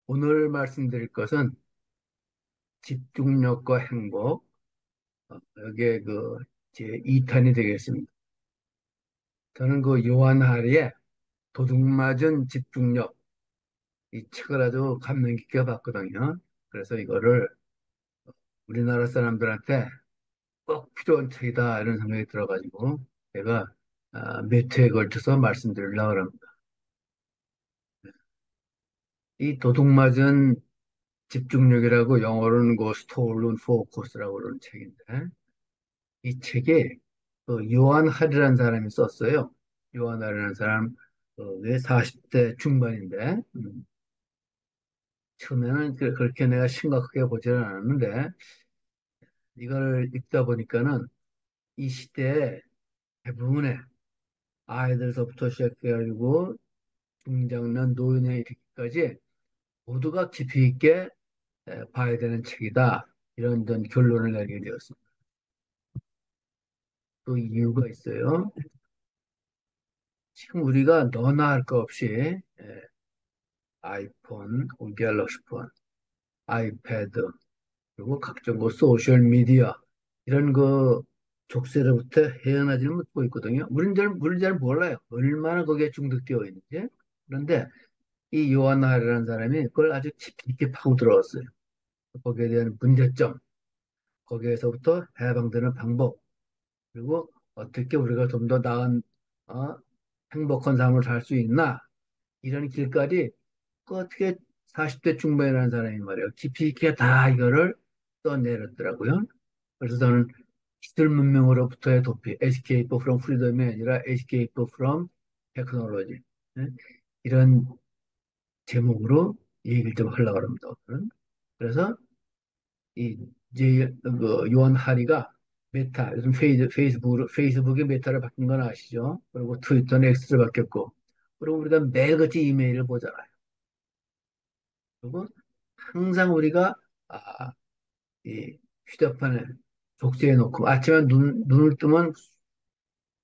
오늘 말씀드릴 것은 집중력과 행복, 여기에 제 2탄이 되겠습니다. 저는 요한 하리의 도둑맞은 집중력, 이 책을 아주 감명 깊게 봤거든요. 그래서 이거를 우리나라 사람들한테 꼭 필요한 책이다, 이런 생각이 들어가지고, 제가 몇 회에 걸쳐서 말씀드리려고 합니다. 이 도둑맞은 집중력이라고 영어로는 스톨른 포커스라고 그러는 책인데, 이 책에 요한 할이라는 사람이 썼어요. 요한 할이라는 사람, 왜 40대 중반인데, 처음에는 그렇게 내가 심각하게 보지는 않았는데, 이걸 읽다 보니까는 이 시대에 대부분의 아이들서부터 시작해가지고 중장년 노인에 이르기까지 모두가 깊이 있게 봐야 되는 책이다. 이런 결론을 내리게 되었습니다. 또 이유가 있어요. 지금 우리가 너나 할 거 없이 아이폰, 갤럭시 폰, 아이패드, 그리고 각종 소셜 미디어, 이런 족쇄로부터 헤어나지는 못하고 있거든요. 우리는 잘 몰라요. 얼마나 거기에 중독되어 있는지. 그런데 이 요한 하리라는 사람이 그걸 아주 깊이 있게 파고 들어왔어요. 거기에 대한 문제점, 거기에서부터 해방되는 방법, 그리고 어떻게 우리가 좀 더 나은, 어, 행복한 삶을 살 수 있나, 이런 길까지 어떻게 40대 중반이라는 사람이 말이에요. 깊이 있게 다 이거를 써내렸더라고요. 그래서 저는 기술 문명으로부터의 도피, Escape from Freedom이 아니라 Escape from Technology. 네? 이런 제목으로 얘기를 좀 하려고 합니다. 오늘은. 그래서 이 이제 요한 하리가 메타, 요즘 페이스북이 메타를 바뀐 건 아시죠? 그리고 트위터는 X를 바뀌었고, 그리고 우리가 매일같이 이메일을 보잖아요. 그리고 항상 우리가 아, 이 휴대폰에 족쇄해 놓고 아침에 눈을 뜨면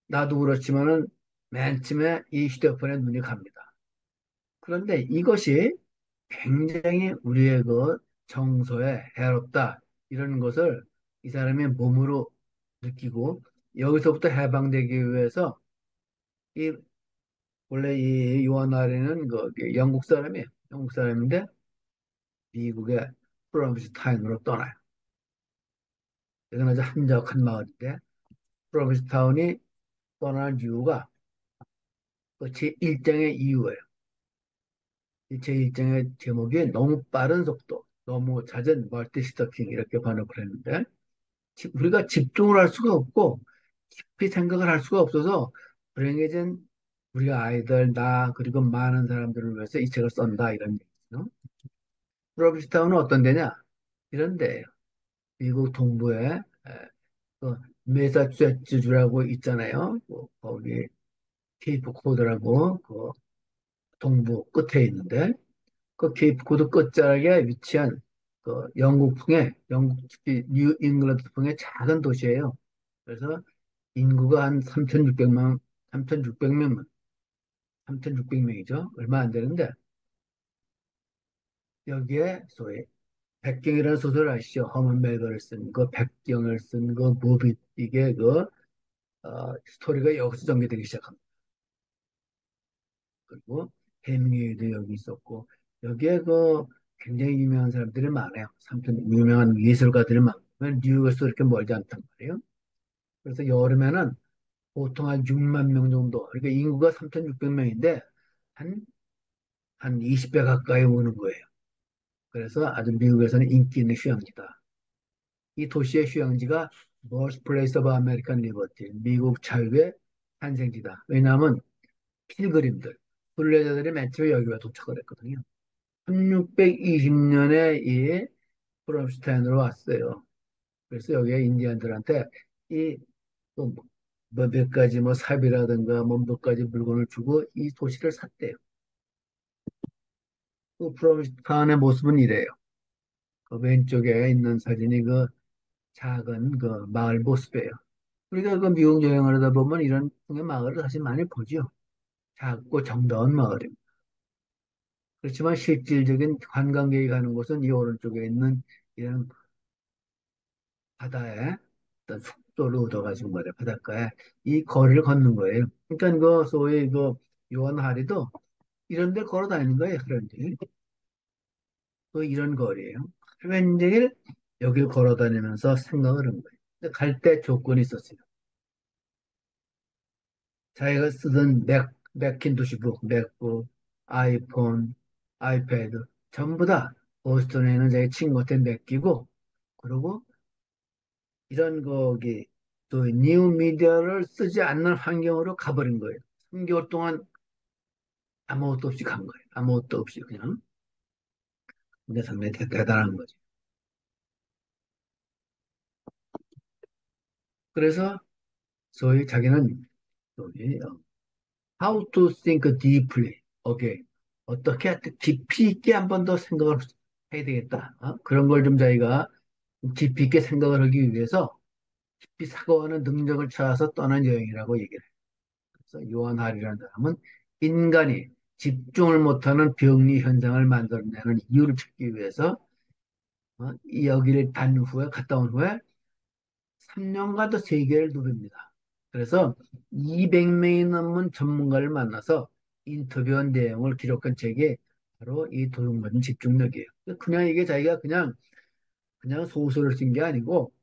나도 그렇지만은 맨 처음에 이 휴대폰에 눈이 갑니다. 그런데 이것이 굉장히 우리의 정서에 해롭다, 이런 것을 이 사람의 몸으로 느끼고, 여기서부터 해방되기 위해서 이 원래 이 요하나리는 영국 사람이에요. 영국 사람인데 미국의 프롬스타인으로 떠나요. 이건 아주 한적한 마을인데, 프롬스타운이 떠난 이유가 제 일정의 이유예요. 제 일정의 제목이 너무 빠른 속도, 너무 잦은 멀티스토킹, 이렇게 번역을 했는데, 우리가 집중을 할 수가 없고 깊이 생각을 할 수가 없어서 불행해진 우리 아이들, 나, 그리고 많은 사람들을 위해서 이 책을 썼다, 이런 얘기죠. 프로비스타운은 어떤 데냐? 이런 데예요. 미국 동부에 그 매사추세츠주라고 있잖아요. 거기 케이프 코드라고 동부 끝에 있는데, 그 케이프 코드 끝자락에 위치한 영국 특히 뉴 잉글랜드풍의 작은 도시예요. 그래서 인구가 한 3,600만, 3,600명, 3,600명이죠. 얼마 안 되는데, 여기에 소위 백경이라는 소설 아시죠? 허먼 멜거를 쓴 백경을 쓴 무비, 이게 스토리가 여기서 전개되기 시작합니다. 그리고 해밍웨이도 여기 있었고, 여기에 굉장히 유명한 사람들이 많아요. 유명한 예술가들이 많고, 뉴욕에서 이렇게 멀지 않단 말이에요. 그래서 여름에는 보통 한 6만 명 정도, 그러니까 인구가 3,600명인데, 한, 한 20배 가까이 오는 거예요. 그래서 아주 미국에서는 인기 있는 휴양지다. 이 도시의 휴양지가 Birthplace of American Liberty, 미국 자유의 탄생지다. 왜냐하면 필그림들, 순례자들이 맨 처음에 여기가 도착을 했거든요. 1620년에 이 프롬스타인으로 왔어요. 그래서 여기에 인디안들한테 이 몇 가지 삽이라든가 몇 가지 물건을 주고 이 도시를 샀대요. 그 프롬스타인의 모습은 이래요. 그 왼쪽에 있는 사진이 작은 마을 모습이에요. 우리가 미국 여행을 하다 보면 이런 풍의 마을을 사실 많이 보죠. 작고 정다운 마을입니다. 그렇지만 실질적인 관광객이 가는 곳은 이 오른쪽에 있는 이런 바다에 어떤 숙소를 얻어가지고 말이야, 바닷가에 이 거리를 걷는 거예요. 그러니까 그 소위 그 요한 하리도 이런 데 걸어 다니는 거예요, 하루 종일. 또 이런 거리예요. 하루 종일 여길 걸어 다니면서 생각을 한 거예요. 근데 갈 때 조건이 있었어요. 자기가 쓰던 맥킨토시북, 맥북, 아이폰, 아이패드 전부 다 보스턴에 있는 자기 친구한테 맡기고 그리고 이런 거기 또 뉴 미디어를 쓰지 않는 환경으로 가버린 거예요. 3개월 동안 아무것도 없이 간 거예요. 아무것도 없이 그냥. 근데 상당히 대단한 거죠. 그래서 소위 자기는 소위 how to think deeply again. 어떻게 깊이 있게 한 번 더 생각을 해야 되겠다. 그런 걸 좀 자기가 깊이 있게 생각을 하기 위해서 깊이 사고하는 능력을 찾아서 떠난 여행이라고 얘기를 해요. 그래서 요한할이라는 사람은 인간이 집중을 못하는 병리 현상을 만들어내는 이유를 찾기 위해서 이 여기를 간 후에 갔다 온 후에 3년간 더 세계를 누빕니다. 그래서 200명이 넘는 전문가를 만나서 인터뷰한 내용을 기록한 책이 바로 이 도둑맞은 집중력이에요. 그냥 이게 자기가 그냥 소설을 쓴 게 아니고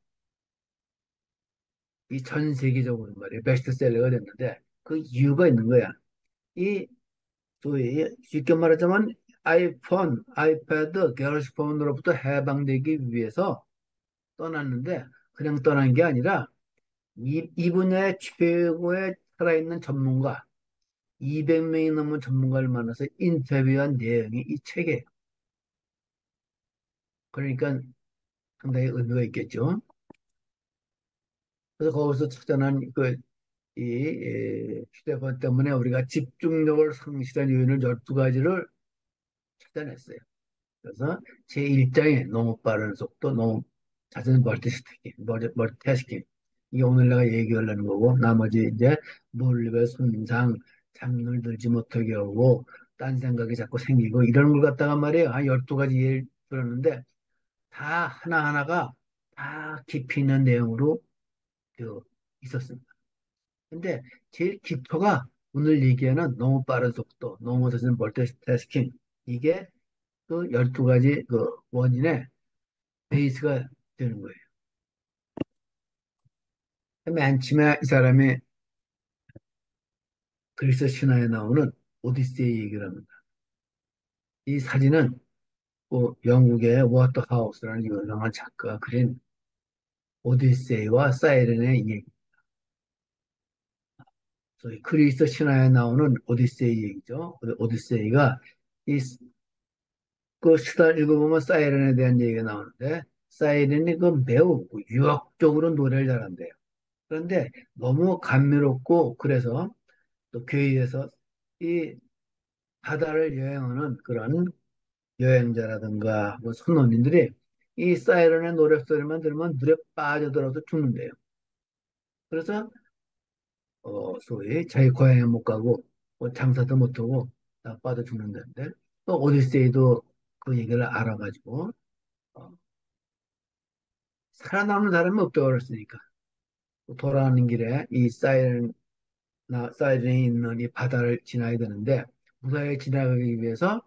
이 전 세계적으로 말이에요. 베스트셀러가 됐는데 그 이유가 있는 거야. 이 소위 쉽게 말하자면 아이폰, 아이패드, 갤럭시폰으로부터 해방되기 위해서 떠났는데 그냥 떠난 게 아니라 이 분야의 최고의 살아있는 전문가 200명이 넘는 전문가를 만나서 인터뷰한 내용이 이 책이에요. 그러니까 상당히 의미가 있겠죠. 그래서 거기서 찾아낸 휴대폰 때문에 우리가 집중력을 상실한 요인을 12가지를 찾아냈어요. 그래서 제1장에 너무 빠른 속도, 너무 잦은 멀티태스킹. 이게 오늘 내가 얘기하려는 거고, 나머지 이제 몰입의 손상, 잠을 들지 못하게 하고, 딴 생각이 자꾸 생기고, 이런 걸 갖다가 말이에요. 한 12가지 예를 들었는데, 다 하나하나가 다 깊이 있는 내용으로 그 있었습니다. 근데 제일 기초가 오늘 얘기하는 너무 빠른 속도, 너무 잦은 멀티태스킹. 이게 그 12가지 그 원인의 베이스가 되는 거예요. 맨 처음에 이 사람이 그리스 신화에 나오는 오디세이 얘기를 합니다. 이 사진은 그 영국의 워터하우스라는 유명한 작가가 그린 오디세이와 사이렌의 얘기. 소위 그리스 신화에 나오는 오디세이 얘기죠. 오디세이가 그 시다 읽어보면 사이렌에 대한 얘기가 나오는데 사이렌이 그 매우 유학적으로 노래를 잘한대요. 그런데 너무 감미롭고 그래서 또 교회에서 이 바다를 여행하는 그런 여행자라든가 뭐 선원님들이 이 사이렌의 노랫소리만 들으면 물에 빠져들어서 죽는데요. 그래서 소위 자기 고향에 못 가고 뭐 장사도 못하고 다 빠져 죽는다는데 또 오디세이도 그 얘기를 알아가지고 어, 살아남는 사람이 없다고 그랬으니까 돌아가는 길에 이 사이렌이 있는 이 바다를 지나야 되는데 무사히 지나가기 위해서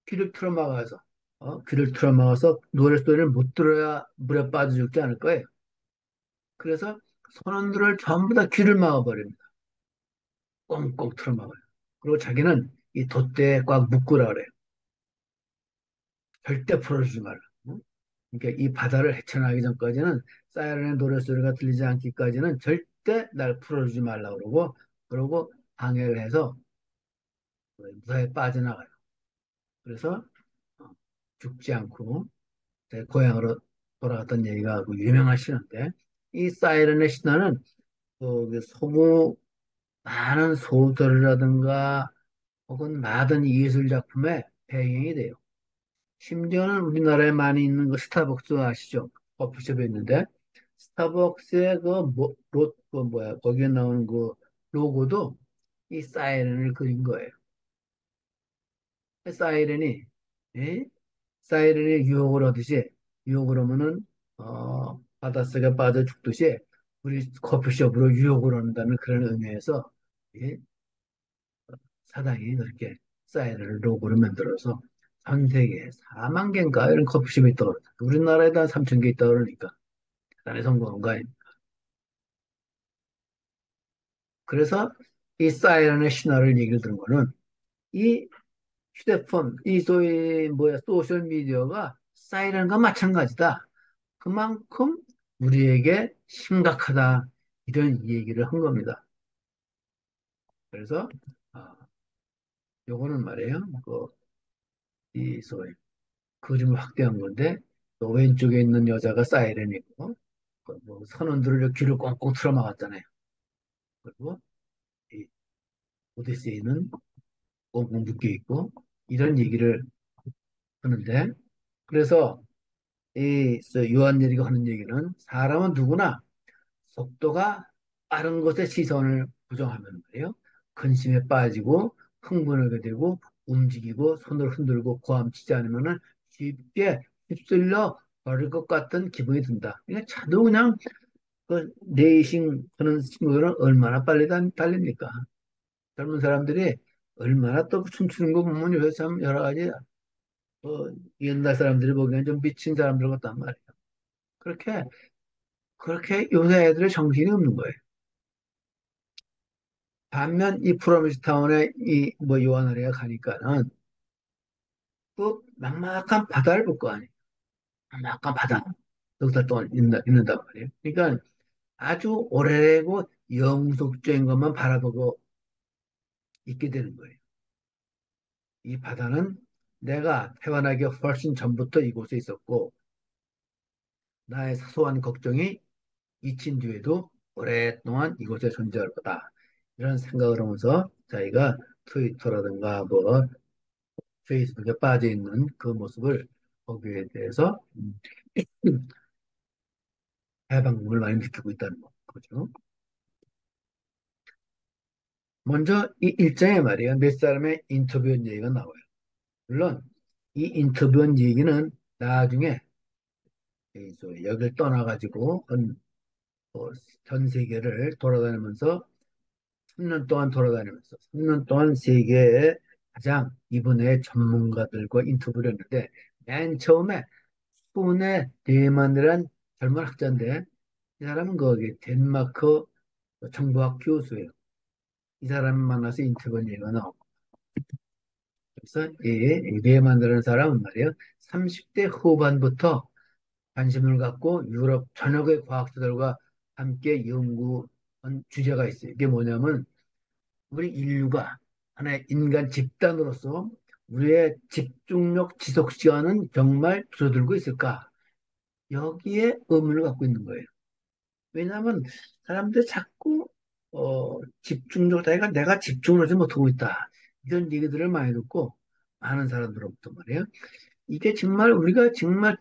귀를 틀어막아서 노랫소리를 못 들어야 물에 빠져 죽지 않을 거예요. 그래서 선원들을 전부 다 귀를 막아버립니다. 꽁꽁 틀어막아요. 그리고 자기는 이 돛대에 꽉 묶으라 그래요. 절대 풀어주지 말라. 응? 그러니까 이 바다를 헤쳐나가기 전까지는 사이렌의 노랫소리가 들리지 않기까지는 절대 날 풀어주지 말라 그러고 방해를 해서 무사히 빠져나가요. 그래서 어, 죽지 않고 제 고향으로 돌아갔던 얘기가 그 유명한 신화인데 이 사이렌의 신화는 그 소무 많은 소설이라든가 혹은 많은 예술 작품의 배경이 돼요. 심지어는 우리나라에 많이 있는 그 스타벅스 아시죠? 커피숍에 있는데 스타벅스의 그 뭐야 거기에 나오는 그 로고도 이 사이렌을 그린 거예요. 사이렌이, 예? 사이렌이 유혹을 하듯이, 유혹을 하면은, 바닷속에 빠져 죽듯이, 우리 커피숍으로 유혹을 한다는 그런 의미에서, 예? 사당이 그렇게 사이렌을 로고로 만들어서 전 세계에 4만 개인가 이런 커피숍이 있다고 그러더라고요. 우리나라에다 3천 개 있다고 그러니까 대단히 성공한 거 아닙니까? 그래서 이 사이렌의 신화를 얘기를 들은 거는 이 휴대폰, 이 소위 뭐야 소셜 미디어가 사이렌과 마찬가지다. 그만큼 우리에게 심각하다. 이런 얘기를 한 겁니다. 그래서 아, 요거는 말이에요. 이 소위 그림을 확대한 건데 또 왼쪽에 있는 여자가 사이렌이고 그뭐 선원들을 귀를 꽁꽁 틀어막았잖아요. 그리고 이 오디세이는 꽁꽁 묶여 있고 이런 얘기를 하는데 그래서 요한예리가 하는 얘기는 사람은 누구나 속도가 빠른 것에 시선을 부정하면 말이에요. 근심에 빠지고 흥분하게 되고 움직이고 손을 흔들고 고함치지 않으면은 쉽게 휩쓸려 버릴 것 같은 기분이 든다. 그러니까 차도 그냥 그 레이싱 하는 친구들은 얼마나 빨리 달립니까? 젊은 사람들이 얼마나 또 춤추는 거 보면 요새 참 여러 가지 옛날 사람들이 보기에는 좀 미친 사람들 같단 말이에요. 그렇게 그렇게 요새 애들의 정신이 없는 거예요. 반면 이 프로미스 타운에 이 뭐 요한어리에 가니까는 그 막막한 바다를 볼 거 아니에요. 막막한 바다. 여기서 또 있는단 말이에요. 그러니까 아주 오래되고 영속적인 것만 바라보고 있게 되는 거예요. 이 바다는 내가 태어나기 훨씬 전부터 이곳에 있었고 나의 사소한 걱정이 잊힌 뒤에도 오랫동안 이곳에 존재할 거다. 이런 생각을 하면서 자기가 트위터라든가 뭐 페이스북에 빠져 있는 그 모습을 거기에 대해서 해방감을 많이 느끼고 있다는 거죠. 먼저 이 일장에 말이야 몇 사람의 인터뷰한 얘기가 나와요. 물론 이 인터뷰한 얘기는 나중에 여길 떠나가지고 어, 전 세계를 돌아다니면서 3년 동안 돌아다니면서 3년 동안 세계의 가장 이분의 전문가들과 인터뷰를 했는데 맨 처음에 수은의 대만이란 젊은 학자인데 이 사람은 거기 덴마크 정보학 교수예요. 이 사람 만나서 인터뷰한 얘기가 나오고 그래서 이 레만이라는 사람은 말이에요. 30대 후반부터 관심을 갖고 유럽 전역의 과학자들과 함께 연구한 주제가 있어요. 이게 뭐냐면 우리 인류가 하나의 인간 집단으로서 우리의 집중력 지속 시간은 정말 줄어들고 있을까? 여기에 의문을 갖고 있는 거예요. 왜냐하면 사람들이 자꾸 집중력, 내가 집중을 하지 못하고 있다. 이런 얘기들을 많이 듣고 많은 사람들로부터 말이에요. 이게 정말 우리가 정말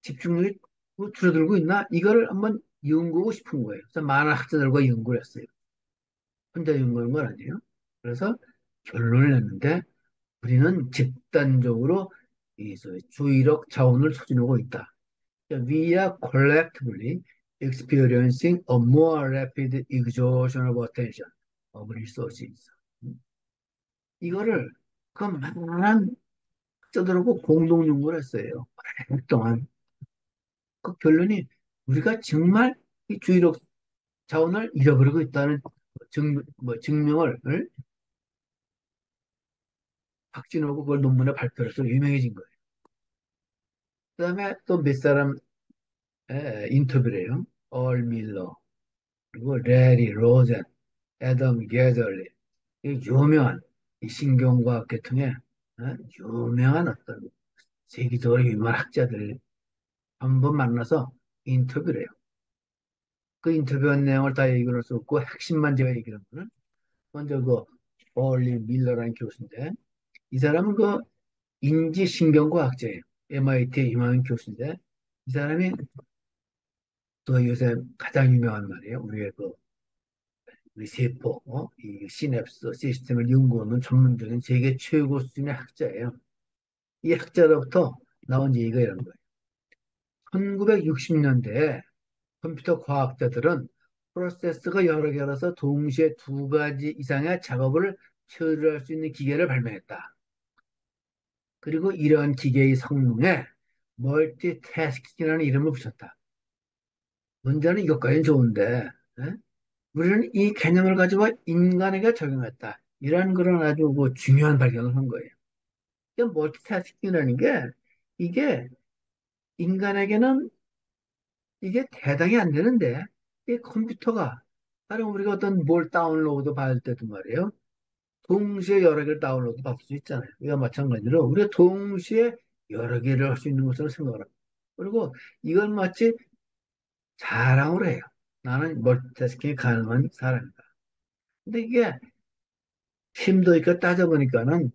집중력이 뭐 줄어들고 있나? 이거를 한번 연구하고 싶은 거예요. 그래서 많은 학자들과 연구를 했어요. 혼자 연구한 건 아니에요. 그래서 결론을 냈는데 우리는 집단적으로 이 소위 주의력 자원을 소진하고 있다. We are collectively experiencing a more rapid exhaustion of attention of resources. 이거를 그 많은 학자들하고 공동 연구를 했어요. 오랫동안. 그 결론이 우리가 정말 이 주의력 자원을 잃어버리고 있다는 증명을 확진하고 그걸 논문에 발표를 해서 유명해진 거예요. 그 다음에 또 몇 사람 인터뷰를 해요. 얼 밀러, 그리고 레리 로젠, 애덤 게절리, 이 유명한 이 신경과학 계통의 유명한 어떤 세계적으로 유명한 학자들 한번 만나서 인터뷰를 해요. 그 인터뷰한 내용을 다 얘기를 할 수 없고 핵심만 제가 얘기를 하면 먼저 그 얼리 밀러라는 교수인데 이 사람은 그 인지신경과학자예요. MIT 유명한 교수인데 이 사람이 또 요새 가장 유명한 말이에요. 우리의 그 우리 세포, 이 시냅스 시스템을 연구하는 전문적인 세계 최고 수준의 학자예요. 이 학자로부터 나온 얘기가 이런 거예요. 1960년대에 컴퓨터 과학자들은 프로세서가 여러 개라서 동시에 두 가지 이상의 작업을 처리할 수 있는 기계를 발명했다. 그리고 이러한 기계의 성능에 멀티태스킹이라는 이름을 붙였다. 문제는 이것까지는 좋은데, 에? 우리는 이 개념을 가지고 인간에게 적용했다. 이런 그런 아주 그 중요한 발견을 한 거예요. 이 멀티태스킹이라는 게 이게 인간에게는 이게 대당이 안 되는데 이 컴퓨터가 다른 우리가 어떤 뭘 다운로드 받을 때도 말이에요. 동시에 여러 개를 다운로드 받을 수 있잖아요. 이와 마찬가지로 우리가 동시에 여러 개를 할 수 있는 것으로 생각을 합니다. 그리고 이걸 마치 자랑으로 해요. 나는 멀티태스킹이 가능한 사람이다. 근데 이게 힘도 있고 따져보니까는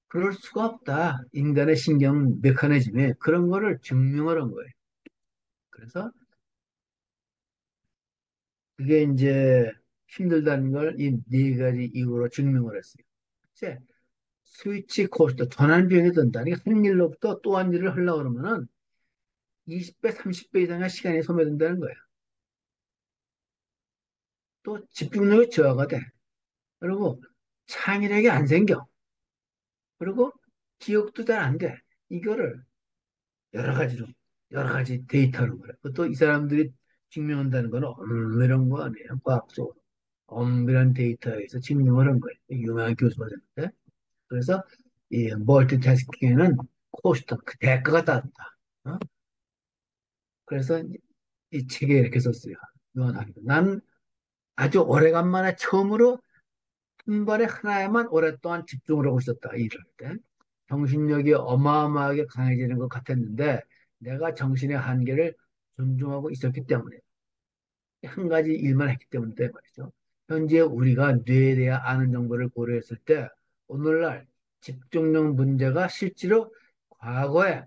그럴 수가 없다. 인간의 신경 메커니즘에 그런 거를 증명을 한 거예요. 그래서 그게 이제 힘들다는 걸 이 네 가지 이유로 증명을 했어요. 이제 스위치 코스트, 전환 비용이 든다니 한 일로부터 또 한 일을 하려고 그러면은 20배, 30배 이상의 시간이 소모된다는 거예요. 또 집중력이 저하가 돼. 그리고 창의력이 안 생겨. 그리고 기억도 잘 안 돼. 이거를 여러 가지로, 여러 가지 데이터로 그래. 또 이 사람들이 증명한다는 건 엄밀한 거 아니에요. 과학적으로. 엄밀한 데이터에서 증명을 한 거예요. 유명한 교수가 됐는데. 그래서 이 멀티태스킹에는 코스트, 그 대가가 따른다. 어? 그래서 이 책에 이렇게 썼어요. 난 아주 오래간만에 처음으로 한 번에 하나에만 오랫동안 집중을 하고 있었다. 일을 할 때. 정신력이 어마어마하게 강해지는 것 같았는데 내가 정신의 한계를 존중하고 있었기 때문에 한 가지 일만 했기 때문에 말이죠. 현재 우리가 뇌에 대한 아는 정보를 고려했을 때 오늘날 집중력 문제가 실제로 과거에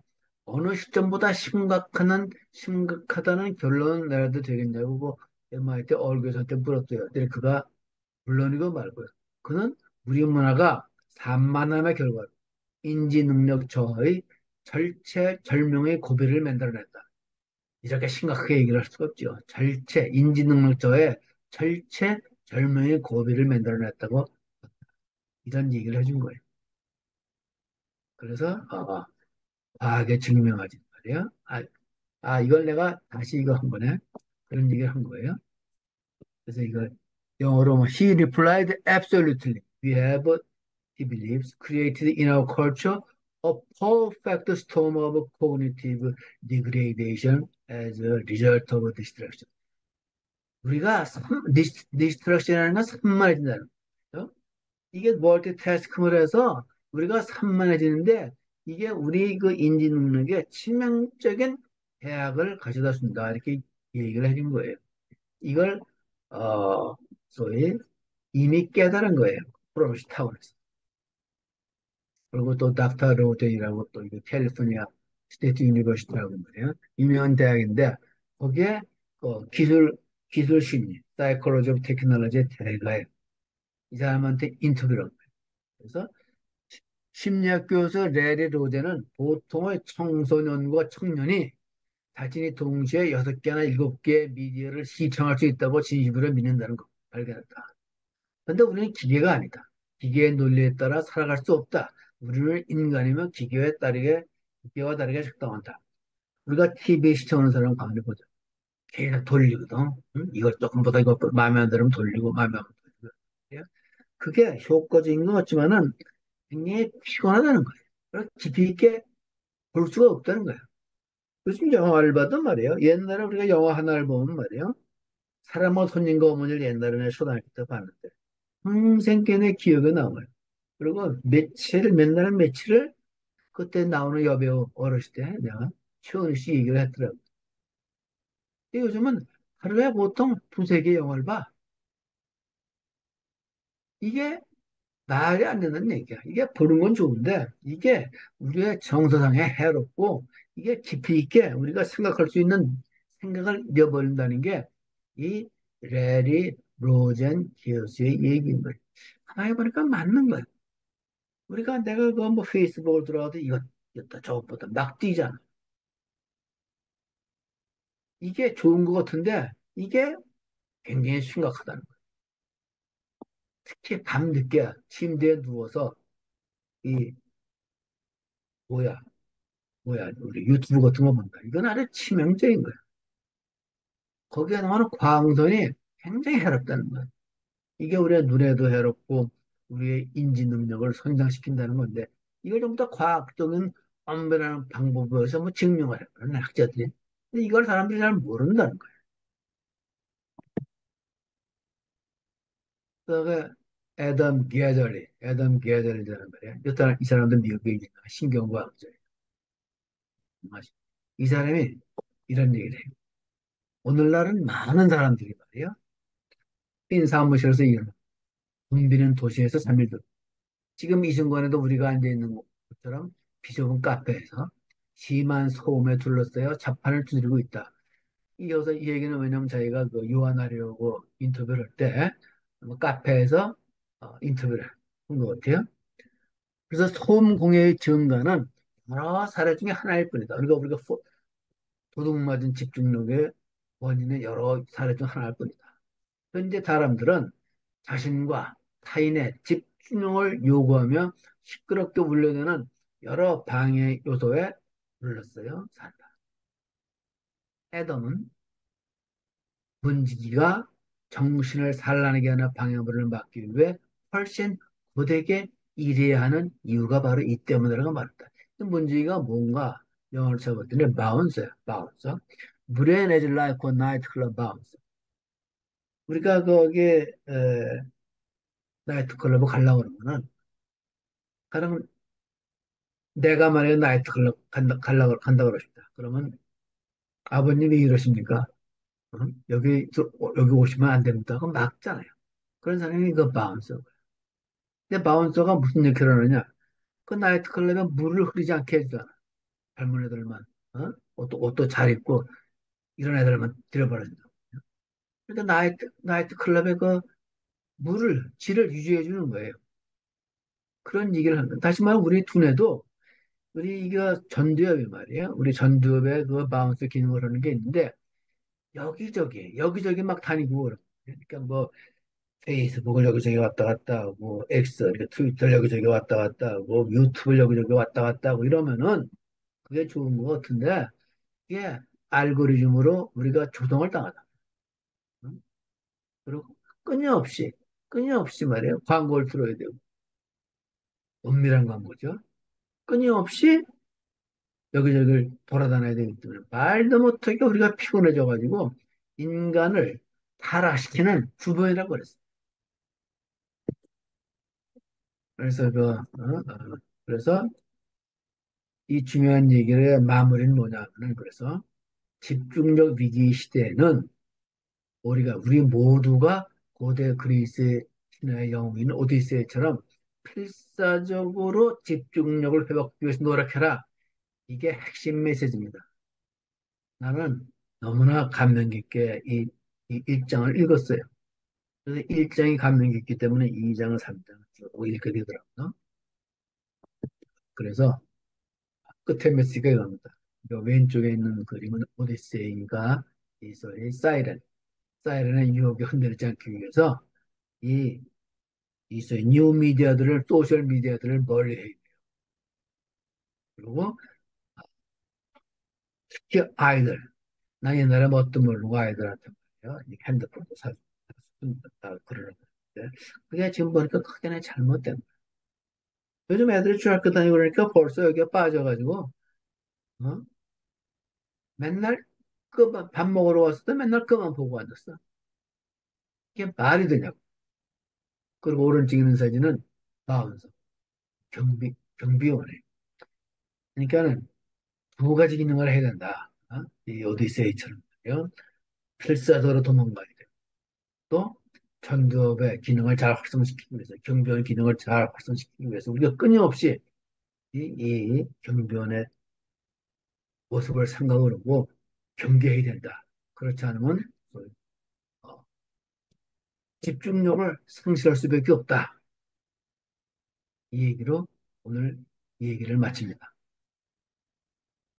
어느 시점보다 심각하다는 결론을 내려도 되겠냐고 그 MIT 얼교수한테 물었대요. 근데 그가 물론이고 말고요. 그는 우리 문화가 산만함의 결과로 인지 능력 저하의 절체절명의 고비를 만들어냈다. 이렇게 심각하게 얘기를 할 수가 없죠. 인지 능력 저하의 절체절명의 고비를 만들어냈다고 이런 얘기를 해준 거예요. 그래서 과학에 증명하지 말이에요. 이걸 내가 다시 이거 한 번에 그런 얘기를 한 거예요. 그래서 이걸 영어로 He replied absolutely. We have he believes, created in our culture a perfect storm of cognitive degradation as a result of distraction. 우리가 디스트럭션이라는 건 산만해진다는 거죠. 이게 멀티태스킹을 해서 우리가 산만해지는데 이게 우리 그 인지 능력에 치명적인 해악을 가져다 준다. 이렇게 얘기를 해준 거예요. 이걸 어, 소위 이미 깨달은 거예요. 프로메시 타운에서. 그리고 또 닥터 로데이라고 또 이거 캘리포니아 스테이트 유니버시티라고 말이에요. 유명한 대학인데 거기에 기술 심리, 사이콜로지 오브 테크놀로지의 대가예요. 이 사람한테 인터뷰를 한 거예요. 그래서 심리학 교수 레리 로데는 보통의 청소년과 청년이 자신이 동시에 6개나 7개의 미디어를 시청할 수 있다고 진심으로 믿는다는 걸 발견했다. 그런데 우리는 기계가 아니다. 기계의 논리에 따라 살아갈 수 없다. 우리는 인간이면 기계와 다르게 작동한다. 우리가 TV 시청하는 사람 가만히 보자. 계속 돌리거든. 응? 이걸 조금보다 이거 마음에 안 들으면 돌리고 마음에 안 들면 돌리고. 그게 효과적인 것 같지만은 굉장히 피곤하다는 거예요. 그래서 깊이 있게 볼 수가 없다는 거예요. 요즘 영화를 봐도 말이에요. 옛날에 우리가 영화 하나를 보면 말이에요. 사람과 손님과 어머니를 옛날에 초등학교 때 봤는데 평생 걔네 기억에 남아요. 그리고 맨날 며칠을 그때 나오는 여배우 어렸을 때 내가 최은희 씨 얘기를 했더라고. 근데 요즘은 하루에 보통 두세 개 영화를 봐. 이게 말이 안 되는 얘기야. 이게 보는 건 좋은데 이게 우리의 정서상에 해롭고 이게 깊이 있게 우리가 생각할 수 있는 생각을 잃어버린다는 게 이 레리 로젠 히어스의 얘기인 거예요. 가만히 보니까 맞는 거예요. 내가 그 뭐 페이스북을 들어가도 이것보다 저것보다 막 뛰잖아. 이게 좋은 것 같은데 이게 굉장히 심각하다는 거예요. 특히 밤늦게 침대에 누워서 이 뭐야 우리 유튜브 같은 거 본다. 이건 아주 치명적인 거예요. 거기에 나오는 광선이 굉장히 해롭다는 거예요. 이게 우리의 눈에도 해롭고 우리의 인지 능력을 손상시킨다는 건데 이걸 좀 더 과학적인 엄밀한 방법에서 뭐 증명을 해보는 학자들이. 근데 이걸 사람들이 잘 모른다는 거예요. 그다음에 애덤 게덜리라는 말이야. 이 사람도 미국에 있는 신경과학자예요. 이 사람이 이런 얘기를 해요. 오늘날은 많은 사람들이 말이야. 빈 사무실에서 일하는 붐비는 도시에서 잠을 들 지금 이 순간에도 우리가 앉아 있는 것처럼 비좁은 카페에서 심한 소음에 둘러싸여 자판을 두드리고 있다. 이어서 이 얘기는 왜냐면 자기가 그 요한하려고 인터뷰를 할 때 카페에서 인터뷰를 한 것 같아요. 그래서 소음 공해의 증가는 여러 사례 중에 하나일 뿐이다. 그러니까 우리가 도둑맞은 집중력의 원인은 여러 사례 중 하나일 뿐이다. 현재 사람들은 자신과 타인의 집중력을 요구하며 시끄럽게 울려대는 여러 방해 요소에 눌렀어요. 산다. 애덤은 문지기가 정신을 산란하게 하는 방해물을 막기 위해 훨씬 고되게 일해야 하는 이유가 바로 이 때문이라고 말했다. 문지기가 뭔가 영어를 써봤더니 바운스야, 바운스. 브레인 에즈 라이크 나이트클럽 바운스. 우리가 거기에 나이트클럽을 가려고 그러면은 가령 내가 만약에 나이트클럽 간다 그러십다 그러면 아버님이 이러십니까? 어? 여기 오시면 안 됩니다. 그럼 막잖아요. 그런 사람이 그 바운서. 근데 바운서가 무슨 역할을 하느냐? 그 나이트클럽에 물을 흐리지 않게 해주잖아. 젊은 애들만. 옷도 잘 입고 이런 애들만 들여버린다. 그러니까 나이트클럽에 그 질을 유지해 주는 거예요. 그런 얘기를 하는 거예요. 다시 말해 우리 두뇌도 우리 이거 전두엽이 말이에요. 우리 전두엽에 그 바운스 기능을 하는 게 있는데 여기저기 막 다니고 그래요. 그러니까 뭐 페이스북을 여기저기 왔다 갔다 하고 X, 그러니까 트위터를 여기저기 왔다 갔다 하고 유튜브를 여기저기 왔다 갔다 하고 이러면은 그게 좋은 것 같은데 이게 알고리즘으로 우리가 조성을 당하다. 응? 그리고 끊임없이 말이에요. 광고를 들어야 되고 은밀한 광고죠. 끊임없이 여기저기를 돌아다녀야 되기 때문에 말도 못하게 우리가 피곤해져 가지고 인간을 타락시키는 주범이라고 그랬어요. 그래서 그래서 이 중요한 얘기의 마무리는 뭐냐면은 그래서 집중력 위기 시대에는 우리 모두가 고대 그리스의 신화의 영웅인 오디세이처럼 필사적으로 집중력을 회복하기 위해서 노력해라. 이게 핵심 메시지입니다. 나는 너무나 감명 깊게 이 1장을 읽었어요. 그래서 1장이 감명 깊기 때문에 2장을 3장을 쭉 읽게 되더라고요. 그래서 끝에 메시지가 이겁니다. 왼쪽에 있는 그림은 오디세이가 이 사이렌의 유혹에 흔들리지 않기 위해서 이, 소위 소셜 미디어들을 멀리 해요. 그리고 특히 아이들. 나 옛날에 뭐 뭣도 모르고 아이들한테 말이야. 이 핸드폰도 사준다 그러는데 그게 지금 보니까 크게는 잘못된 거야. 요즘 애들이 중학교 다니고 그러니까 벌써 여기에 빠져가지고 어? 맨날 밥 먹으러 왔을 때 맨날 그만 보고 앉았어. 이게 말이 되냐고. 그리고 오른쪽에 있는 사진은 마흔서 경비원에. 그러니까는 두 가지 기능을 해야 된다. 이 오디세이처럼 말이요. 필사적으로 도망가야 돼. 또 전두엽의 기능을 잘 활성시키기 위해서, 경비원 기능을 잘 활성시키기 위해서 우리가 끊임없이 이 경비원의 모습을 생각을 하고 경계해야 된다. 그렇지 않으면 어, 집중력을 상실할 수밖에 없다. 이 얘기로 오늘 이 얘기를 마칩니다.